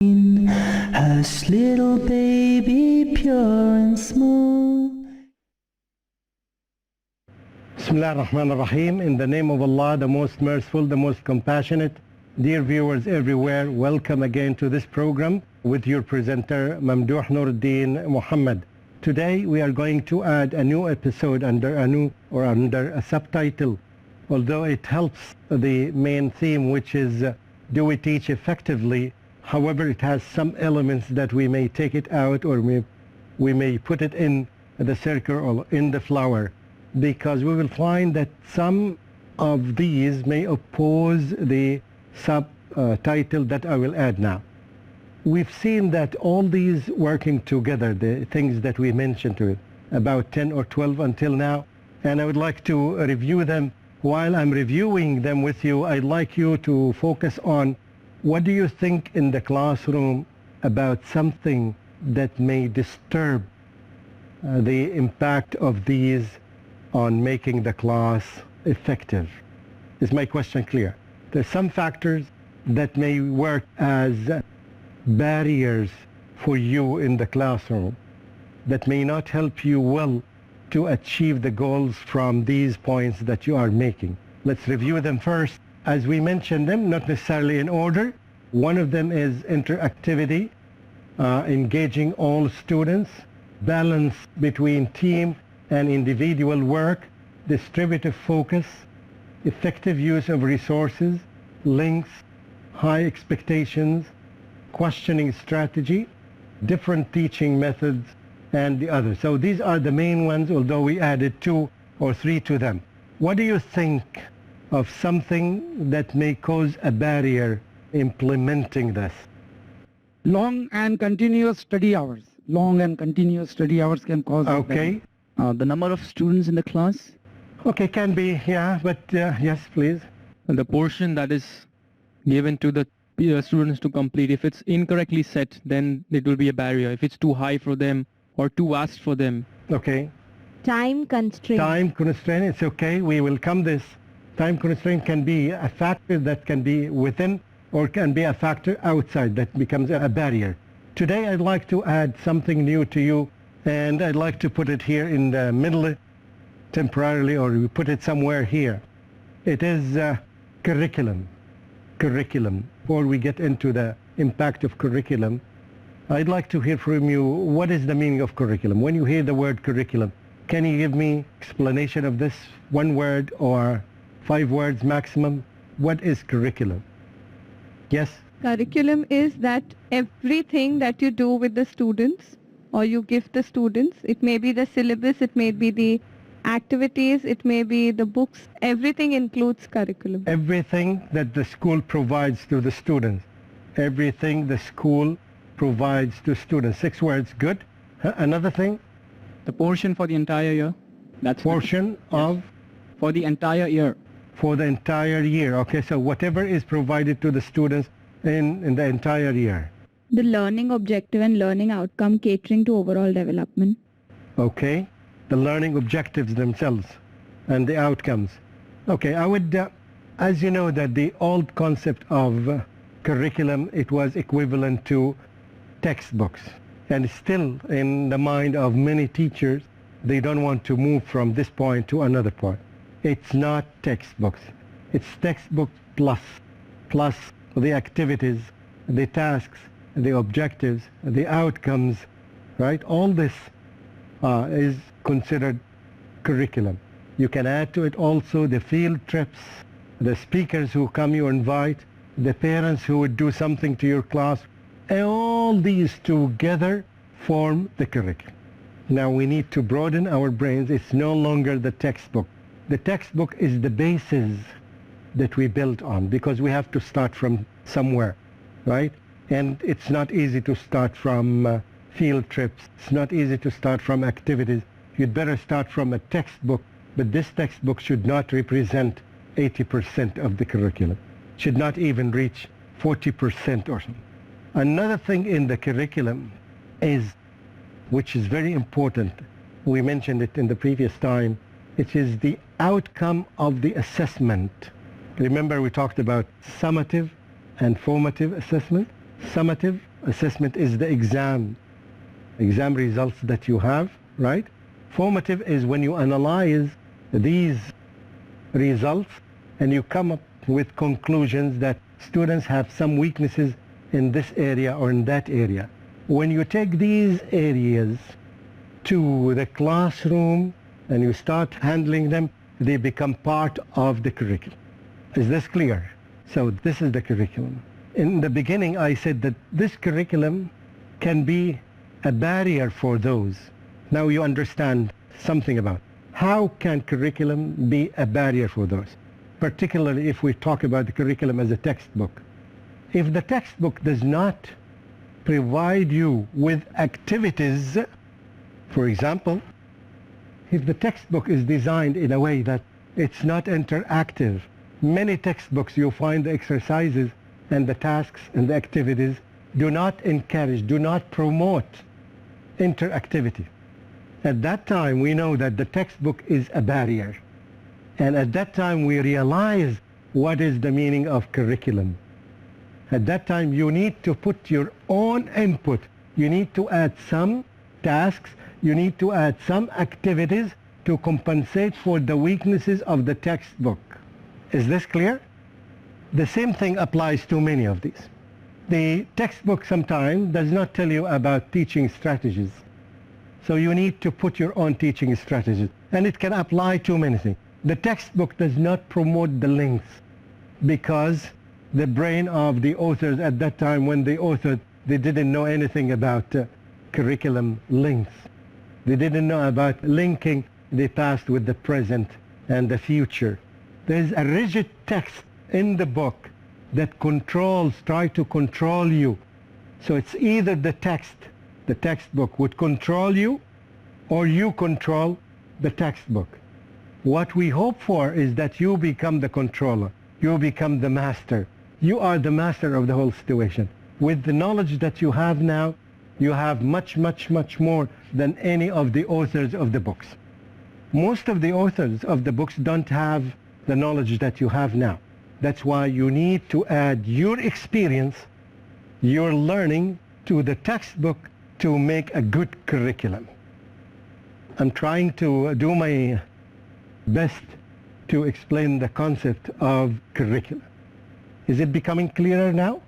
Hush, little baby, pure and small. Bismillah ar-Rahman ar-Rahim. In the name of Allah, the most merciful, the most compassionate. Dear viewers everywhere, welcome again to this program with your presenter, Mamdouh Mohammed. Today we are going to add a new episode under a subtitle, although it helps the main theme, which is do we teach effectively? However, it has some elements that we may take it out, or we may put it in the circle or in the flower, because we will find that some of these may oppose the subtitle that I will add now. We've seen that all these working together, the things that we mentioned to it, about 10 or 12 until now, and I would like to review them. While I'm reviewing them with you, I'd like you to focus on what do you think in the classroom about something that may disturb the impact of these on making the class effective. Is my question clear? There's some factors that may work as barriers for you in the classroom that may not help you well to achieve the goals from these points that you are making. Let's review them first as we mentioned them, not necessarily in order. One of them is interactivity, engaging all students, balance between team and individual work, distributive focus, effective use of resources, links, high expectations, questioning strategy, different teaching methods, and the others. So these are the main ones, although we added 2 or 3 to them. What do you think of something that may cause a barrier implementing this? Long and continuous study hours. Long and continuous study hours can cause a Okay. The number of students in the class, Okay, can be, yeah, but yes, please. And the portion that is given to the students to complete, if it's incorrectly set, then it will be a barrier. If it's too high for them or too vast for them. Okay. Time constraint. Time constraint, it's okay, we will come this. Time constraint can be a factor that can be within or can be a factor outside that becomes a barrier. Today I'd like to add something new to you, and I'd like to put it here in the middle temporarily, or we put it somewhere here. It is curriculum. Curriculum. Before we get into the impact of curriculum, I'd like to hear from you, what is the meaning of curriculum? When you hear the word curriculum, can you give me explanation of this, 1 word or 5 words maximum? What is curriculum? Yes? Curriculum is that everything that you do with the students or you give the students, it may be the syllabus, it may be the activities, it may be the books, everything includes curriculum. Everything that the school provides to the students. Everything the school provides to students. 6 words, good. Another thing? the portion for the entire year. That's Portion of? for the entire year. For the entire year. Okay, so whatever is provided to the students in the entire year. The learning objective and learning outcome catering to overall development. Okay, the learning objectives themselves and the outcomes. Okay, I would, as you know, that the old concept of curriculum, it was equivalent to textbooks. And still in the mind of many teachers, they don't want to move from this point to another point. It's not textbooks. It's textbook plus the activities, the tasks, the objectives, the outcomes, right? All this is considered curriculum. You can add to it also the field trips, the speakers who come you invite, the parents who would do something to your class. All these together form the curriculum. Now we need to broaden our brains. It's no longer the textbook. The textbook is the basis that we build on, because we have to start from somewhere, right? And it's not easy to start from field trips. It's not easy to start from activities. You'd better start from a textbook, but this textbook should not represent 80% of the curriculum. Should not even reach 40% or something. Another thing in the curriculum is, which is very important, we mentioned it in the previous time, it is the outcome of the assessment. Remember we talked about summative and formative assessment. Summative assessment is the exam results that you have, right? Formative is when you analyze these results and you come up with conclusions that students have some weaknesses in this area or in that area. When you take these areas to the classroom and you start handling them, they become part of the curriculum. Is this clear? So this is the curriculum. In the beginning I said that this curriculum can be a barrier for those. Now you understand something about how can curriculum be a barrier for those, particularly if we talk about the curriculum as a textbook. If the textbook does not provide you with activities, for example, if the textbook is designed in a way that it's not interactive, many textbooks you find the exercises and the tasks and the activities do not encourage, do not promote interactivity. At that time we know that the textbook is a barrier, and at that time we realize what is the meaning of curriculum. At that time you need to put your own input. You need to add some tasks, you need to add some activities to compensate for the weaknesses of the textbook. Is this clear? The same thing applies to many of these. The textbook sometimes does not tell you about teaching strategies. So you need to put your own teaching strategies. And it can apply to many things. The textbook does not promote the links because the brain of the authors at that time when they authored, they didn't know anything about curriculum links. They didn't know about linking the past with the present and the future. There's a rigid text in the book that try to control you. So it's either the textbook would control you, or you control the textbook. What we hope for is that you become the controller, you become the master. You are the master of the whole situation. With the knowledge that you have now, you have much, much, much more than any of the authors of the books. Most of the authors of the books don't have the knowledge that you have now. That's why you need to add your experience, your learning to the textbook to make a good curriculum. I'm trying to do my best to explain the concept of curriculum. Is it becoming clearer now?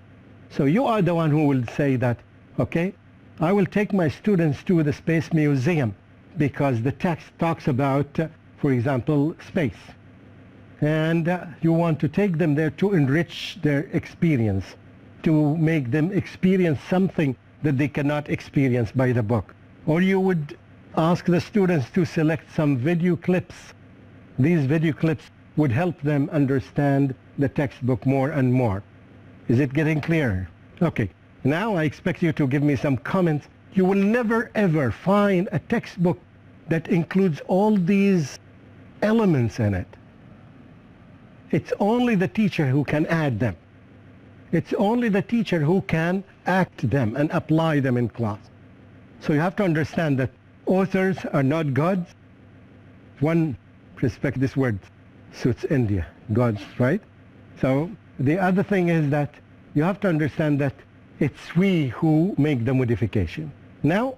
So you are the one who will say that, okay, I will take my students to the Space Museum because the text talks about, for example, space. And you want to take them there to enrich their experience, to make them experience something that they cannot experience by the book. Or you would ask the students to select some video clips. These video clips would help them understand the textbook more and more. Is it getting clearer? Okay. Now I expect you to give me some comments. You will never ever find a textbook that includes all these elements in it. It's only the teacher who can add them. It's only the teacher who can act them and apply them in class. So you have to understand that authors are not gods. One respect, this word suits India, gods, right? So the other thing is that you have to understand that it's we who make the modification. Now,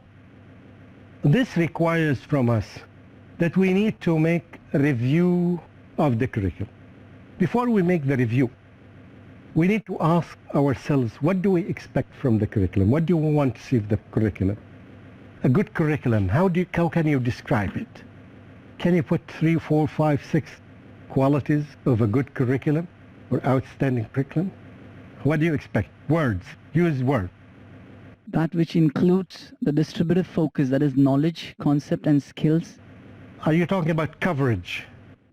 this requires from us that we need to make a review of the curriculum. Before we make the review, we need to ask ourselves, what do we expect from the curriculum? What do we want to see of the curriculum? A good curriculum, how can you describe it? Can you put 3, 4, 5, 6 qualities of a good curriculum or outstanding curriculum? What do you expect? Words. Use words. That which includes the distributive focus, that is knowledge, concept and skills. Are you talking about coverage?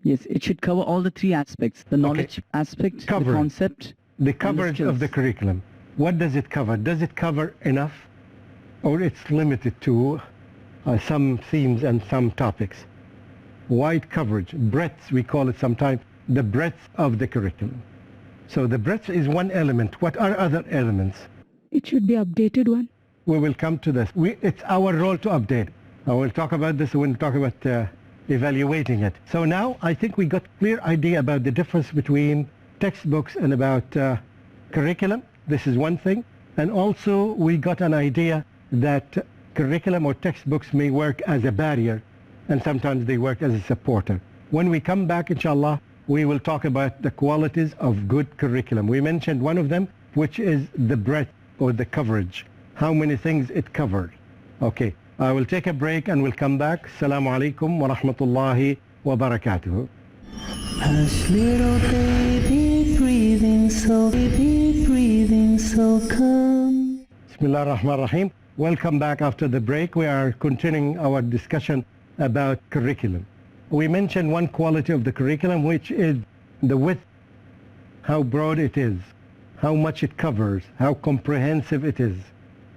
Yes, it should cover all the three aspects. The knowledge aspect, the concept. The coverage of the curriculum. What does it cover? Does it cover enough? Or it's limited to some themes and some topics? Wide coverage, breadth, we call it sometimes, the breadth of the curriculum. So the breadth is one element. What are other elements? It should be updated one. We will come to this. It's our role to update. I will talk about this when we talk about evaluating it. So now I think we got a clear idea about the difference between textbooks and about curriculum. This is one thing. And also we got an idea that curriculum or textbooks may work as a barrier, and sometimes they work as a supporter. When we come back, inshallah, we will talk about the qualities of good curriculum. We mentioned one of them, which is the breadth or the coverage, how many things it covers. Okay, I will take a break and we'll come back. Assalamu alaikum wa rahmatullahi wa barakatuhu. Hush, little baby, breathing so calm. Bismillah ar-Rahman ar-Rahim. Welcome back after the break. We are continuing our discussion about curriculum. We mentioned one quality of the curriculum, which is the width, how broad it is, how much it covers, how comprehensive it is,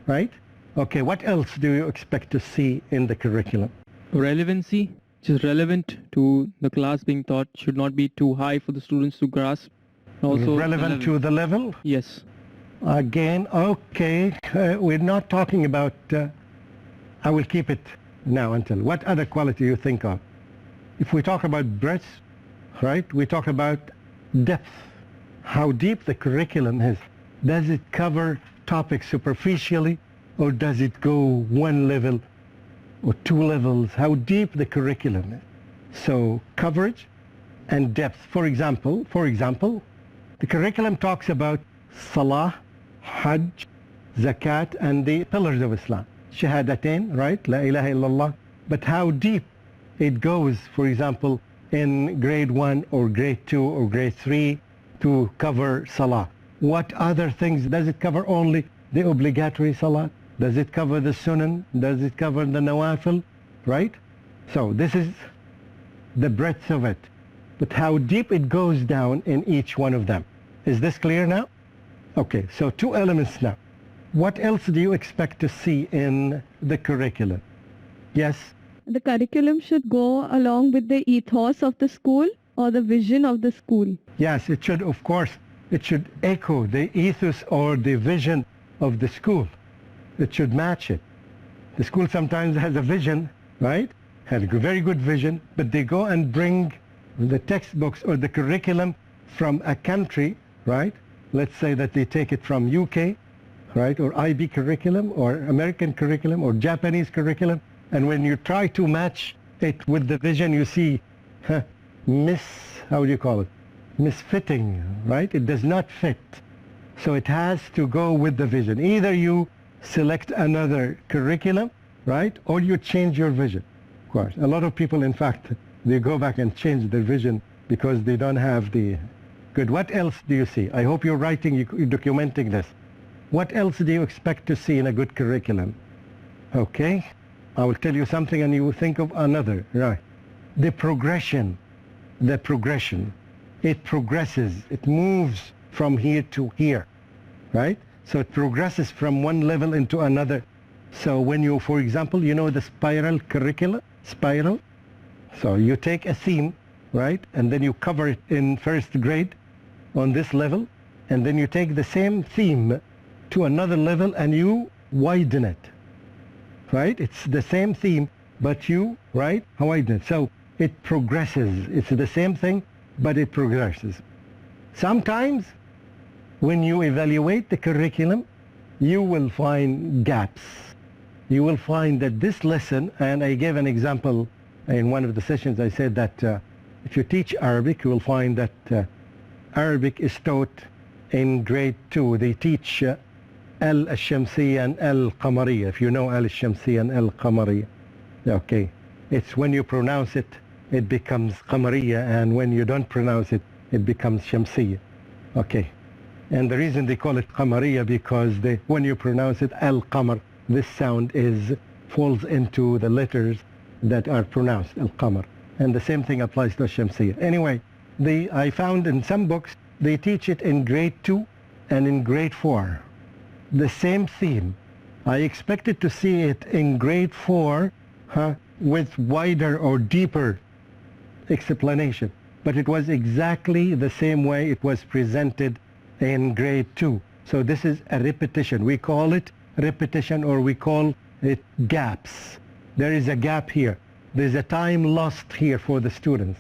right? Okay, what else do you expect to see in the curriculum? Relevancy, which is relevant to the class being taught, should not be too high for the students to grasp. Also relevant to the level? Yes. Again, okay, we're not talking about, I will keep it now until, what other quality you think of? If we talk about breadth, right, we talk about depth, how deep the curriculum is. Does it cover topics superficially, or does it go one level or two levels? How deep the curriculum is. So coverage and depth. For example, the curriculum talks about Salah, Hajj, Zakat, and the pillars of Islam. Shahadatain, right? La ilaha illallah. But how deep it goes, for example, in grade 1 or grade 2 or grade 3 to cover Salah. What other things? Does it cover only the obligatory Salah? Does it cover the Sunan? Does it cover the Nawafil? Right? So this is the breadth of it. But how deep it goes down in each one of them. Is this clear now? Okay, so two elements now. What else do you expect to see in the curriculum? Yes? The curriculum should go along with the ethos of the school or the vision of the school. Yes, it should, of course, it should echo the ethos or the vision of the school. It should match it. The school sometimes has a vision, right? Has a very good vision, but they go and bring the textbooks or the curriculum from a country, right? Let's say that they take it from UK, right? Or IB curriculum or American curriculum or Japanese curriculum. And when you try to match it with the vision, you see how do you call it? Misfitting, right? It does not fit. So it has to go with the vision. Either you select another curriculum, right? Or you change your vision. Of course, a lot of people, in fact, they go back and change their vision because they don't have the good. What else do you see? I hope you're writing, you're documenting this. What else do you expect to see in a good curriculum? Okay, I will tell you something and you will think of another, right? The progression, it progresses, it moves from here to here, right? So it progresses from one level into another. So when you, for example, you know the spiral curricula, spiral? So you take a theme, right? And then you cover it in first grade on this level, and then you take the same theme to another level and you widen it, right? It's the same theme, but you, right, widen it. So it progresses. It's the same thing, but it progresses. Sometimes when you evaluate the curriculum, you will find gaps. You will find that this lesson, and I gave an example in one of the sessions, I said that if you teach Arabic, you will find that Arabic is taught in grade 2. They teach Al-Shamsiyya and Al-Qamariyya, if you know Al-Shamsiyya and Al-Qamariyya. Okay, it's when you pronounce it, it becomes Qamariyya, and when you don't pronounce it, it becomes Shamsiyya. Okay, and the reason they call it Qamariyya because when you pronounce it Al-Qamar, this sound falls into the letters that are pronounced Al-Qamar, and the same thing applies to Shamsiyya. Anyway, I found in some books they teach it in grade 2 and in grade 4. The same theme. I expected to see it in grade 4 with wider or deeper explanation, but it was exactly the same way it was presented in grade 2. So this is a repetition. We call it repetition, or we call it gaps. There is a gap here. There's a time lost here for the students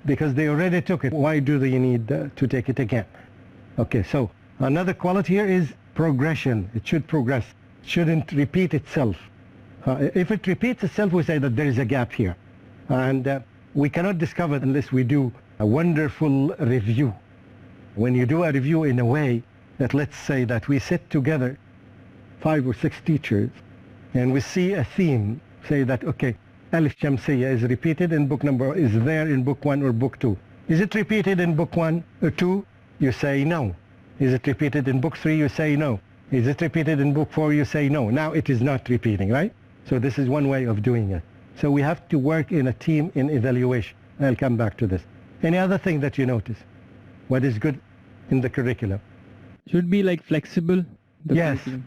because they already took it. Why do they need to take it again? Okay, so another quality here is progression. It should progress. It shouldn't repeat itself. If it repeats itself, we say that there is a gap here. And we cannot discover unless we do a wonderful review. When you do a review in a way that, let's say that we sit together, 5 or 6 teachers, and we see a theme, say that, okay, Alif Shamsiyya is repeated in book number, is there in book 1 or book 2. Is it repeated in book 1 or 2? You say no. Is it repeated in book 3? You say no. Is it repeated in book 4? You say no. Now it is not repeating, right? So this is one way of doing it. So we have to work in a team in evaluation. I'll come back to this. Any other thing that you notice? What is good in the curriculum? Should be like flexible. The Yes. curriculum.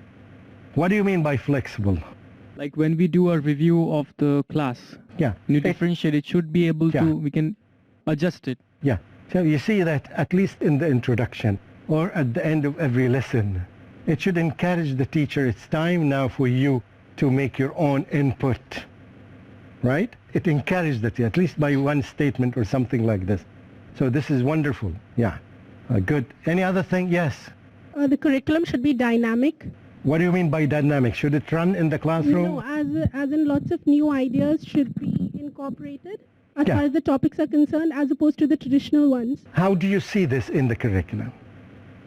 What do you mean by flexible? Like when we do a review of the class, Yeah. when you It- differentiate, it should be able Yeah. to, we can adjust it. Yeah. So you see that at least in the introduction or at the end of every lesson, it should encourage the teacher, it's time now for you to make your own input. Right? It encouraged that at least by one statement or something like this. So this is wonderful. Yeah. Good. Any other thing? Yes. The curriculum should be dynamic. What do you mean by dynamic? Should it run in the classroom? No, as in lots of new ideas should be incorporated as Yeah. far as the topics are concerned, as opposed to the traditional ones. How do you see this in the curriculum?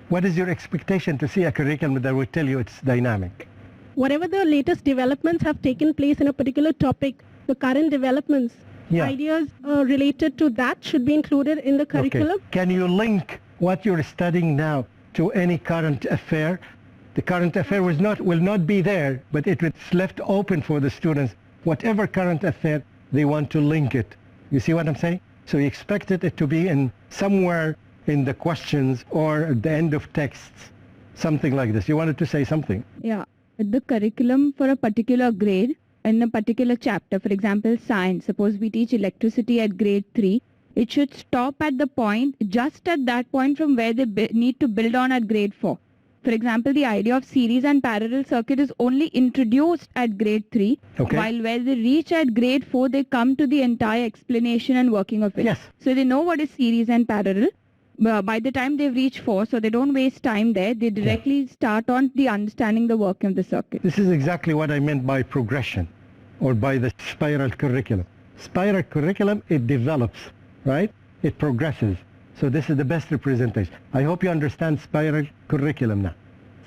What is your expectation to see a curriculum that will tell you it's dynamic? Whatever the latest developments have taken place in a particular topic, the current developments, Yeah. ideas related to that should be included in the curriculum. Okay. Can you link what you're studying now to any current affair? The current affair will not be there, but it's left open for the students. Whatever current affair, they want to link it. You see what I'm saying? So you expected it to be in somewhere in the questions or at the end of texts, something like this. You wanted to say something? Yeah. The curriculum for a particular grade in a particular chapter, for example, science, suppose we teach electricity at grade 3, it should stop at the point, just at that point from where they need to build on at grade 4. For example, the idea of series and parallel circuit is only introduced at grade 3, Okay. while where they reach at grade 4, they come to the entire explanation and working of it. Yes. So they know what is series and parallel. By the time they've reached 4, so they don't waste time there, they directly start on the understanding the working of the circuit. This is exactly what I meant by progression or by the spiral curriculum. Spiral curriculum, it develops, right? It progresses. So this is the best representation. I hope you understand spiral curriculum now.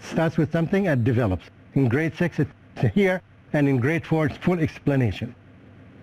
Starts with something and develops. In grade 6 it's here, and in grade 4 it's full explanation.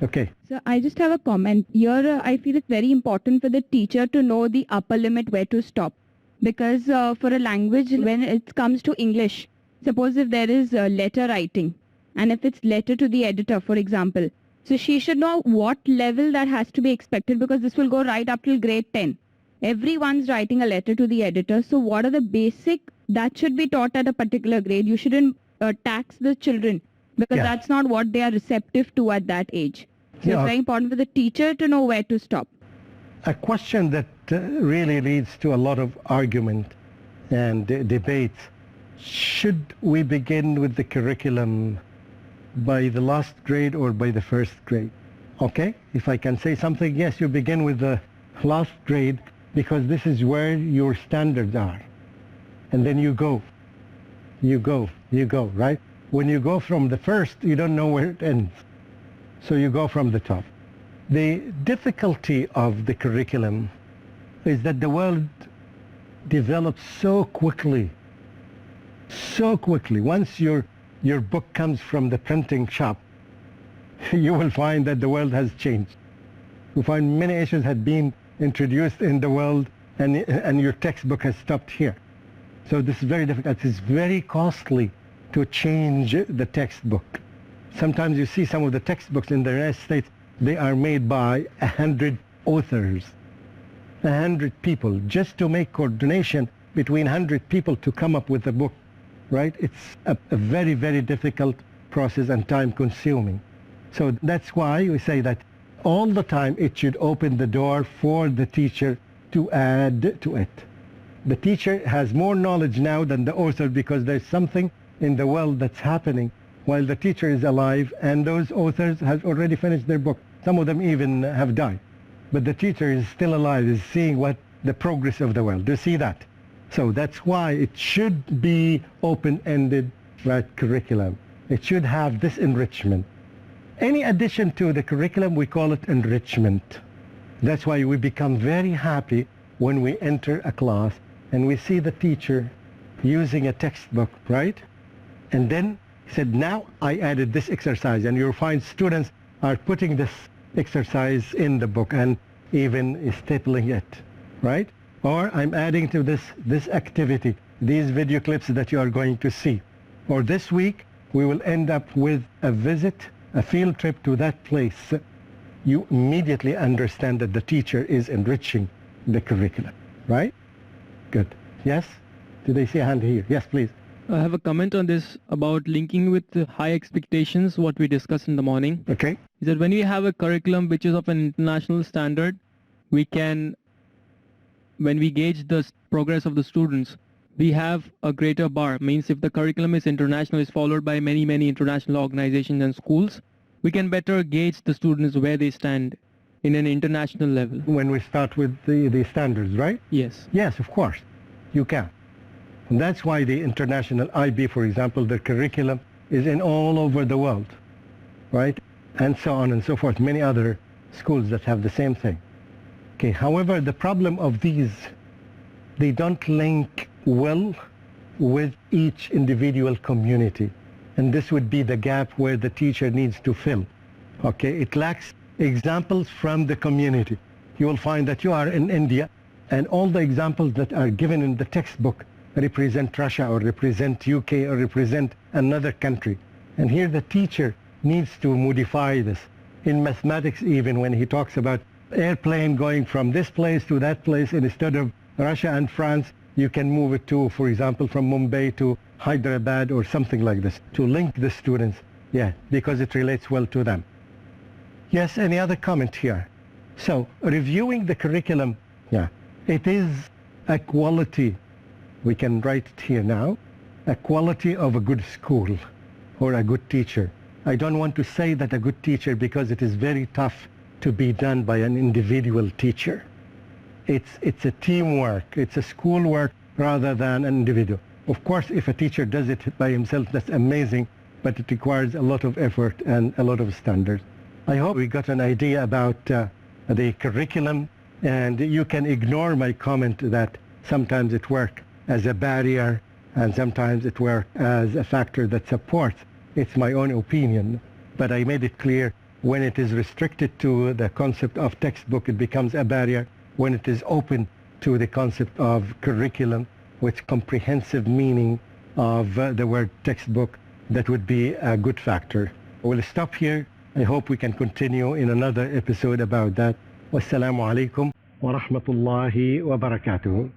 Okay. So I just have a comment. Here I feel it's very important for the teacher to know the upper limit where to stop. Because for a language, when it comes to English, suppose if there is letter writing, and if it's letter to the editor, for example, so she should know what level that has to be expected, because this will go right up till grade 10. Everyone's writing a letter to the editor, so what are the basic that should be taught at a particular grade? You shouldn't tax the children, because Yeah. that's not what they are receptive to at that age. So Yeah. it's very important for the teacher to know where to stop. A question that really leads to a lot of argument and debate. Should we begin with the curriculum by the last grade or by the first grade? Okay, if I can say something, yes, you begin with the last grade because this is where your standards are. And then you go, right? When you go from the first, you don't know where it ends. So you go from the top. The difficulty of the curriculum is that the world develops so quickly. Once your book comes from the printing shop, you will find that the world has changed. You find many issues had been introduced in the world, and your textbook has stopped here. So this is very difficult. It's very costly to change the textbook. Sometimes you see some of the textbooks in the United States, they are made by 100 authors, 100 people, just to make coordination between 100 people to come up with a book, right? It's a very, very difficult process and time consuming. So that's why we say that all the time it should open the door for the teacher to add to it. The teacher has more knowledge now than the author, because there's something in the world that's happening while the teacher is alive, and those authors have already finished their book. Some of them even have died. But the teacher is still alive, is seeing what the progress of the world. Do you see that? So that's why it should be open-ended, right, curriculum. It should have this enrichment. Any addition to the curriculum, we call it enrichment. That's why we become very happy when we enter a class and we see the teacher using a textbook, right? And then he said, now I added this exercise, and you'll find students are putting this exercise in the book and even stapling it, right? Or I'm adding to this activity, these video clips that you are going to see. Or this week, we will end up with a visit, a field trip to that place. You immediately understand that the teacher is enriching the curriculum, right? Good. Yes? Did I see a hand here? Yes, please. I have a comment on this about linking with the high expectations, what we discussed in the morning. Okay. Is that when we have a curriculum which is of an international standard, we can, when we gauge the progress of the students, we have a greater bar. Means if the curriculum is international, is followed by many international organizations and schools, we can better gauge the students where they stand in an international level. When we start with the standards, right? Yes. Yes, of course. You can. And that's why the international IB, for example, the curriculum is in all over the world, right? And so on and so forth. Many other schools that have the same thing. Okay. However, the problem of these, they don't link well with each individual community. And this would be the gap where the teacher needs to fill. Okay. It lacks examples from the community. You will find that you are in India, and all the examples that are given in the textbook represent Russia or represent UK or represent another country. And here the teacher needs to modify this. In mathematics even, when he talks about airplane going from this place to that place, instead of Russia and France, you can move it to, for example, from Mumbai to Hyderabad or something like this, to link the students, yeah, because it relates well to them. Yes, any other comment here? So, reviewing the curriculum, yeah, it is a quality, we can write it here now, a quality of a good school or a good teacher. I don't want to say that a good teacher because it is very tough to be done by an individual teacher. It's a teamwork, it's a schoolwork rather than an individual. Of course, if a teacher does it by himself, that's amazing, but it requires a lot of effort and a lot of standards. I hope we got an idea about the curriculum, and you can ignore my comment that sometimes it works as a barrier and sometimes it works as a factor that supports. It's my own opinion, but I made it clear when it is restricted to the concept of textbook, it becomes a barrier. When it is open to the concept of curriculum, with comprehensive meaning of the word textbook, that would be a good factor. We'll stop here. I hope we can continue in another episode about that. Wassalamu alaikum wa rahmatullahi wa barakatuh.